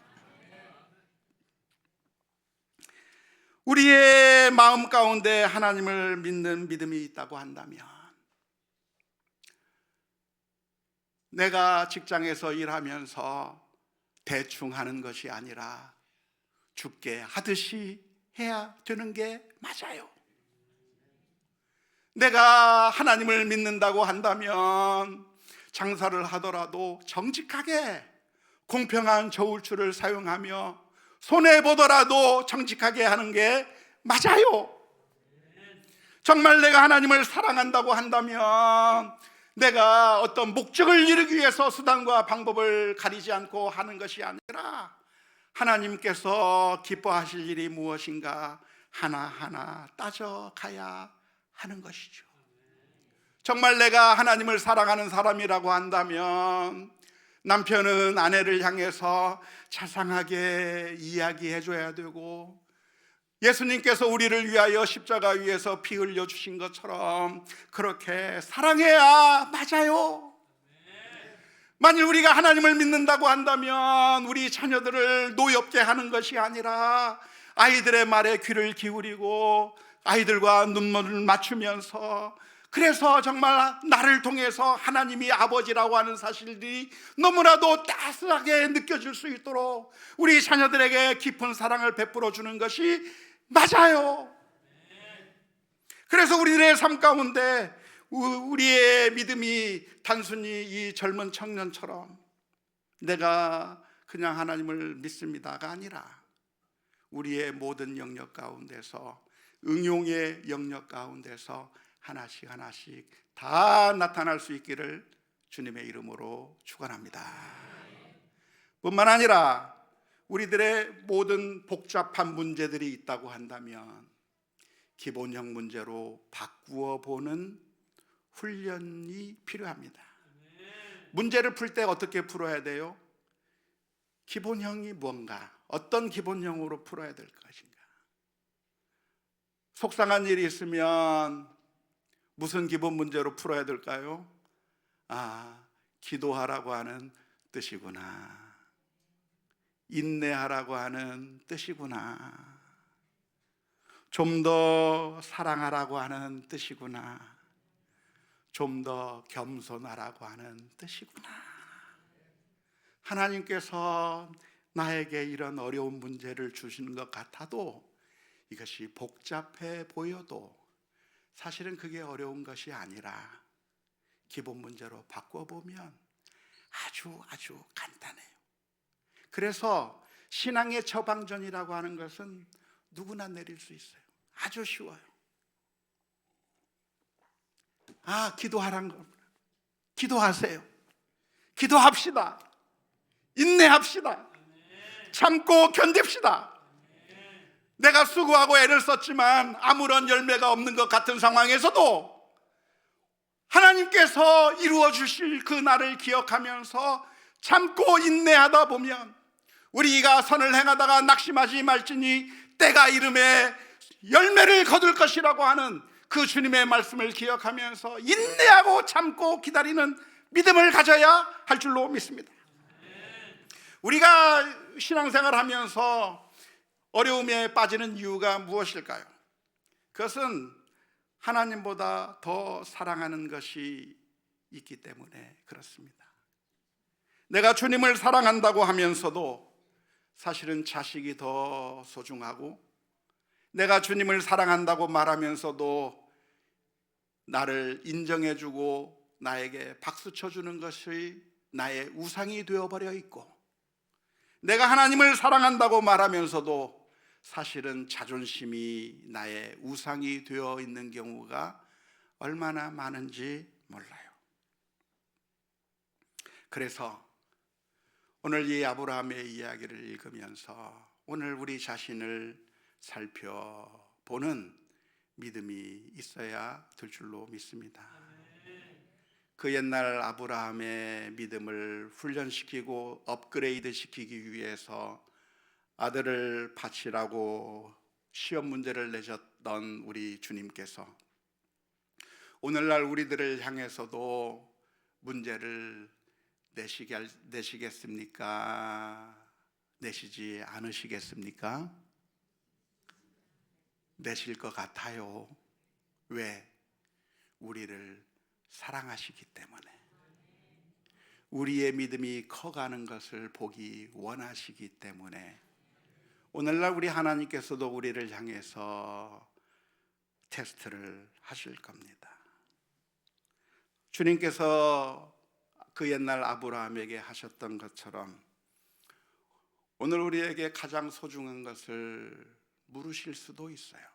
우리의 마음 가운데 하나님을 믿는 믿음이 있다고 한다면, 내가 직장에서 일하면서 대충 하는 것이 아니라 주께 하듯이 해야 되는 게 맞아요. 내가 하나님을 믿는다고 한다면 장사를 하더라도 정직하게 공평한 저울추를 사용하며 손해보더라도 정직하게 하는 게 맞아요. 정말 내가 하나님을 사랑한다고 한다면 내가 어떤 목적을 이루기 위해서 수단과 방법을 가리지 않고 하는 것이 아니라 하나님께서 기뻐하실 일이 무엇인가, 하나하나 따져가야 하는 것이죠. 정말 내가 하나님을 사랑하는 사람이라고 한다면 남편은 아내를 향해서 자상하게 이야기해 줘야 되고, 예수님께서 우리를 위하여 십자가 위에서 피 흘려 주신 것처럼 그렇게 사랑해야 맞아요. 만일 우리가 하나님을 믿는다고 한다면 우리 자녀들을 노엽게 하는 것이 아니라 아이들의 말에 귀를 기울이고 아이들과 눈물을 맞추면서, 그래서 정말 나를 통해서 하나님이 아버지라고 하는 사실들이 너무나도 따스하게 느껴질 수 있도록 우리 자녀들에게 깊은 사랑을 베풀어 주는 것이 맞아요. 그래서 우리들의 삶 가운데 우리의 믿음이 단순히 이 젊은 청년처럼 내가 그냥 하나님을 믿습니다가 아니라 우리의 모든 영역 가운데서, 응용의 영역 가운데서 하나씩 하나씩 다 나타날 수 있기를 주님의 이름으로 축원합니다. 뿐만 아니라 우리들의 모든 복잡한 문제들이 있다고 한다면 기본형 문제로 바꾸어 보는 훈련이 필요합니다. 문제를 풀 때 어떻게 풀어야 돼요? 기본형이 뭔가, 어떤 기본형으로 풀어야 될 것인가. 속상한 일이 있으면 무슨 기본 문제로 풀어야 될까요? 기도하라고 하는 뜻이구나, 인내하라고 하는 뜻이구나, 좀 더 사랑하라고 하는 뜻이구나, 좀 더 겸손하라고 하는 뜻이구나. 하나님께서 나에게 이런 어려운 문제를 주시는 것 같아도, 이것이 복잡해 보여도 사실은 그게 어려운 것이 아니라 기본 문제로 바꿔보면 아주 간단해요. 그래서 신앙의 처방전이라고 하는 것은 누구나 내릴 수 있어요. 아주 쉬워요. 기도하라는 겁니다. 기도하세요. 기도합시다. 인내합시다. 참고 견딥시다. 내가 수고하고 애를 썼지만 아무런 열매가 없는 것 같은 상황에서도 하나님께서 이루어 주실 그 날을 기억하면서 참고 인내하다 보면 우리가 선을 행하다가 낙심하지 말지니 때가 이름에 열매를 거둘 것이라고 하는 그 주님의 말씀을 기억하면서 인내하고 참고 기다리는 믿음을 가져야 할 줄로 믿습니다. 우리가 신앙생활 하면서 어려움에 빠지는 이유가 무엇일까요? 그것은 하나님보다 더 사랑하는 것이 있기 때문에 그렇습니다. 내가 주님을 사랑한다고 하면서도 사실은 자식이 더 소중하고, 내가 주님을 사랑한다고 말하면서도 나를 인정해주고 나에게 박수 쳐주는 것이 나의 우상이 되어버려 있고, 내가 하나님을 사랑한다고 말하면서도 사실은 자존심이 나의 우상이 되어 있는 경우가 얼마나 많은지 몰라요. 그래서 오늘 이 아브라함의 이야기를 읽으면서 오늘 우리 자신을 살펴보는 믿음이 있어야 될 줄로 믿습니다. 그 옛날 아브라함의 믿음을 훈련시키고 업그레이드 시키기 위해서 아들을 바치라고 시험 문제를 내셨던 우리 주님께서 오늘날 우리들을 향해서도 문제를 내시겠습니까? 내시지 않으시겠습니까? 내실 것 같아요. 왜? 우리를 사랑하시기 때문에, 우리의 믿음이 커가는 것을 보기 원하시기 때문에 오늘날 우리 하나님께서도 우리를 향해서 테스트를 하실 겁니다. 주님께서 그 옛날 아브라함에게 하셨던 것처럼 오늘 우리에게 가장 소중한 것을 물으실 수도 있어요.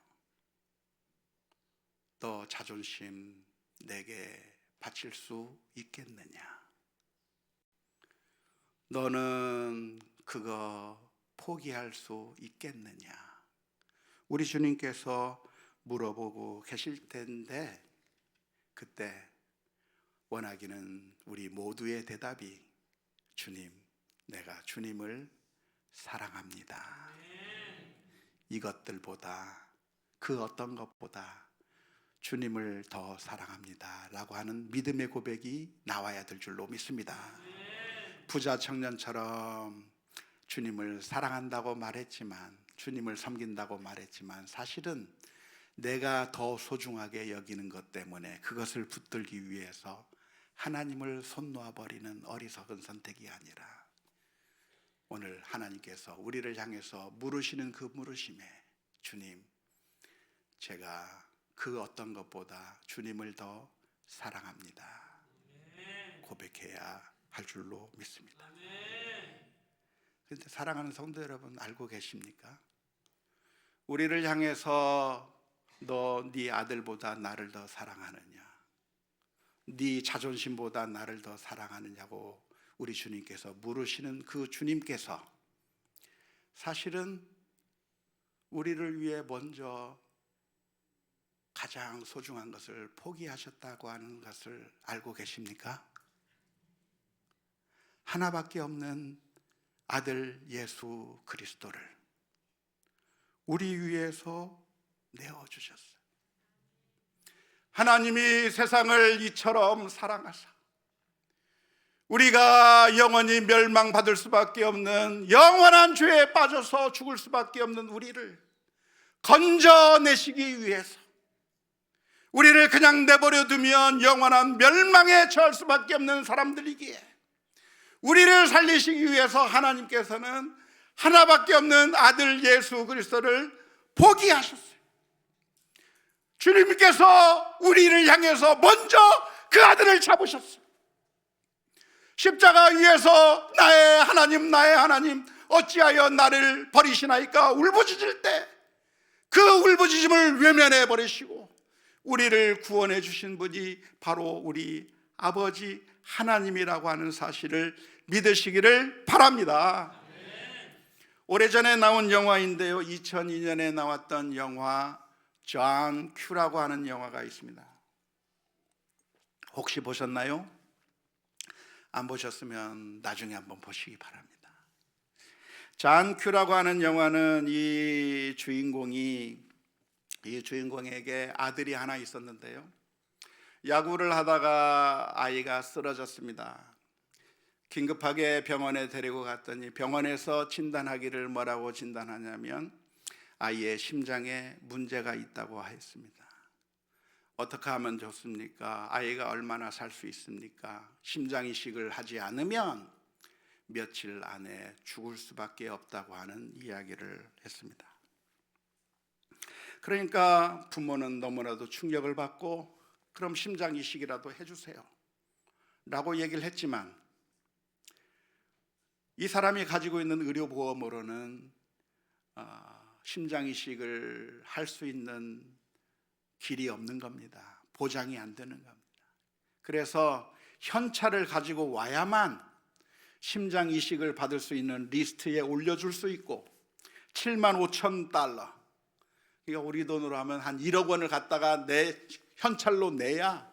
너 자존심 내게 바칠 수 있겠느냐? 너는 그거 포기할 수 있겠느냐? 우리 주님께서 물어보고 계실 텐데, 그때 원하기는 우리 모두의 대답이 주님, 내가 주님을 사랑합니다. 이것들보다, 그 어떤 것보다 주님을 더 사랑합니다 라고 하는 믿음의 고백이 나와야 될 줄로 믿습니다. 부자 청년처럼 주님을 사랑한다고 말했지만, 주님을 섬긴다고 말했지만, 사실은 내가 더 소중하게 여기는 것 때문에 그것을 붙들기 위해서 하나님을 손 놓아버리는 어리석은 선택이 아니라, 오늘 하나님께서 우리를 향해서 물으시는 그 물으심에, 주님, 제가 그 어떤 것보다 주님을 더 사랑합니다 고백해야 할 줄로 믿습니다. 그런데 사랑하는 성도 여러분, 알고 계십니까? 우리를 향해서 너 네 아들보다 나를 더 사랑하느냐, 네 자존심보다 나를 더 사랑하느냐고 우리 주님께서 물으시는 그 주님께서 사실은 우리를 위해 먼저 가장 소중한 것을 포기하셨다고 하는 것을 알고 계십니까? 하나밖에 없는 아들 예수 그리스도를 우리 위해서 내어주셨어요. 하나님이 세상을 이처럼 사랑하사 우리가 영원히 멸망받을 수밖에 없는, 영원한 죄에 빠져서 죽을 수밖에 없는 우리를 건져내시기 위해서, 우리를 그냥 내버려 두면 영원한 멸망에 처할 수밖에 없는 사람들이기에 우리를 살리시기 위해서 하나님께서는 하나밖에 없는 아들 예수 그리스도를 포기하셨어요. 주님께서 우리를 향해서 먼저 그 아들을 잡으셨어요. 십자가 위에서 나의 하나님 어찌하여 나를 버리시나이까 울부짖을 때 그 울부짖음을 외면해 버리시고 우리를 구원해 주신 분이 바로 우리 아버지 하나님이라고 하는 사실을 믿으시기를 바랍니다. 오래전에 나온 영화인데요, 2002년에 나왔던 영화 존 큐라고 하는 영화가 있습니다. 혹시 보셨나요? 안 보셨으면 나중에 한번 보시기 바랍니다. 존 큐라고 하는 영화는 이 주인공에게 아들이 하나 있었는데요, 야구를 하다가 아이가 쓰러졌습니다. 긴급하게 병원에 데리고 갔더니 병원에서 진단하기를 뭐라고 진단하냐면 아이의 심장에 문제가 있다고 했습니다. 어떻게 하면 좋습니까? 아이가 얼마나 살 수 있습니까? 심장 이식을 하지 않으면 며칠 안에 죽을 수밖에 없다고 하는 이야기를 했습니다. 그러니까 부모는 너무나도 충격을 받고 그럼 심장 이식이라도 해주세요 라고 얘기를 했지만, 이 사람이 가지고 있는 의료보험으로는 심장 이식을 할 수 있는 길이 없는 겁니다. 보장이 안 되는 겁니다. 그래서 현찰을 가지고 와야만 심장 이식을 받을 수 있는 리스트에 올려줄 수 있고, 75,000달러, 그러니까 우리 돈으로 하면 한 1억 원을 갖다가 현찰로 내야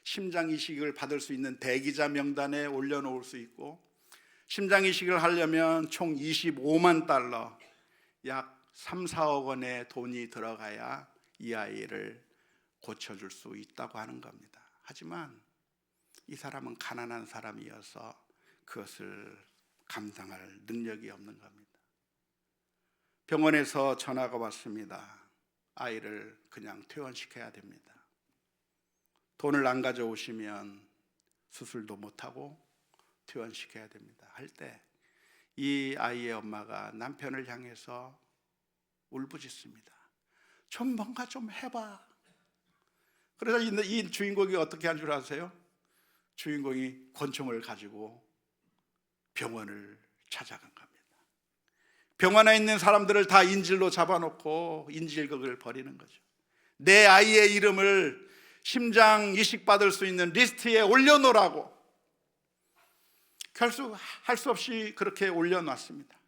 심장 이식을 받을 수 있는 대기자 명단에 올려놓을 수 있고, 심장 이식을 하려면 총 25만 달러, 약 3, 4억 원의 돈이 들어가야 이 아이를 고쳐줄 수 있다고 하는 겁니다. 하지만 이 사람은 가난한 사람이어서 그것을 감당할 능력이 없는 겁니다. 병원에서 전화가 왔습니다. 아이를 그냥 퇴원시켜야 됩니다. 돈을 안 가져오시면 수술도 못하고 퇴원시켜야 됩니다. 할 때 이 아이의 엄마가 남편을 향해서 울부짖습니다. 좀 뭔가 좀 해봐. 그래서 이 주인공이 어떻게 한 줄 아세요? 주인공이 권총을 가지고 병원을 찾아간 겁니다. 병원에 있는 사람들을 다 인질로 잡아놓고 인질극을 벌이는 거죠. 내 아이의 이름을 심장 이식 받을 수 있는 리스트에 올려놓으라고 할 수 없이 그렇게 올려놨습니다.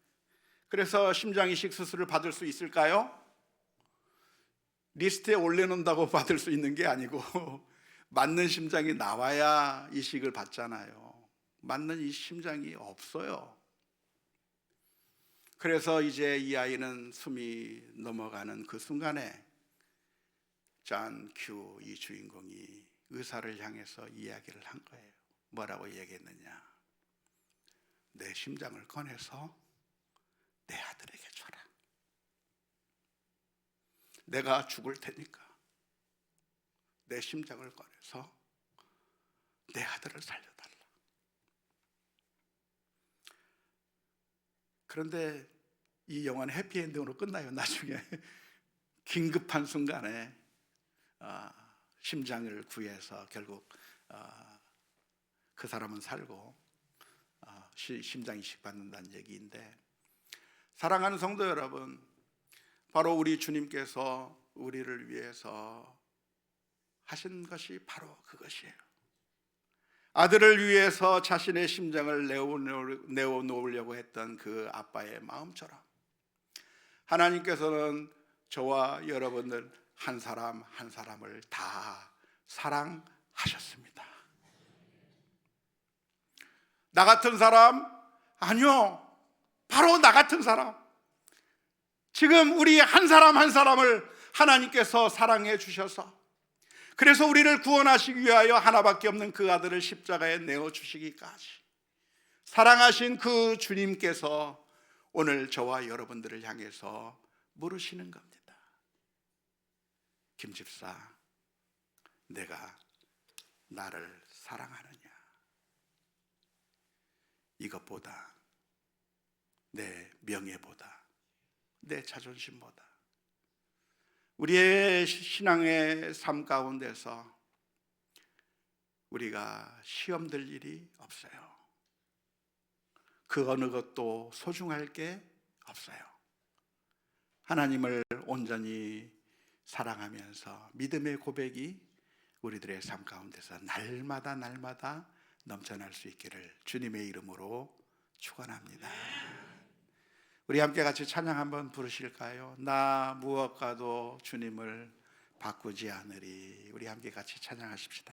그래서 심장 이식 수술을 받을 수 있을까요? 리스트에 올려놓는다고 받을 수 있는 게 아니고 맞는 심장이 나와야 이식을 받잖아요. 맞는 이 심장이 없어요. 그래서 이제 이 아이는 숨이 넘어가는 그 순간에 존 큐 이 주인공이 의사를 향해서 이야기를 한 거예요. 뭐라고 얘기했느냐? 내 심장을 꺼내서 내 아들에게 줘라. 내가 죽을 테니까 내 심장을 꺼내서 내 아들을 살려달라. 그런데 이 영화는 해피엔딩으로 끝나요. 나중에 긴급한 순간에 심장을 구해서 결국 그 사람은 살고 심장 이식 받는다는 얘기인데, 사랑하는 성도 여러분, 바로 우리 주님께서 우리를 위해서 하신 것이 바로 그것이에요. 아들을 위해서 자신의 심장을 내어놓으려고 했던 그 아빠의 마음처럼 하나님께서는 저와 여러분들 한 사람 한 사람을 다 사랑하셨습니다. 나 같은 사람? 아니요. 바로 나 같은 사람. 지금 우리 한 사람 한 사람을 하나님께서 사랑해 주셔서, 그래서 우리를 구원하시기 위하여 하나밖에 없는 그 아들을 십자가에 내어주시기까지 사랑하신 그 주님께서 오늘 저와 여러분들을 향해서 물으시는 겁니다. 김 집사, 내가 나를 사랑하느냐? 이것보다, 내 명예보다, 내 자존심보다, 우리의 신앙의 삶 가운데서 우리가 시험 들 일이 없어요. 그 어느 것도 소중할 게 없어요. 하나님을 온전히 사랑하면서 믿음의 고백이 우리들의 삶 가운데서 날마다 날마다 넘쳐날 수 있기를 주님의 이름으로 축원합니다. 우리 함께 같이 찬양 한번 부르실까요? 나 무엇과도 주님을 바꾸지 않으리. 우리 함께 같이 찬양하십시다.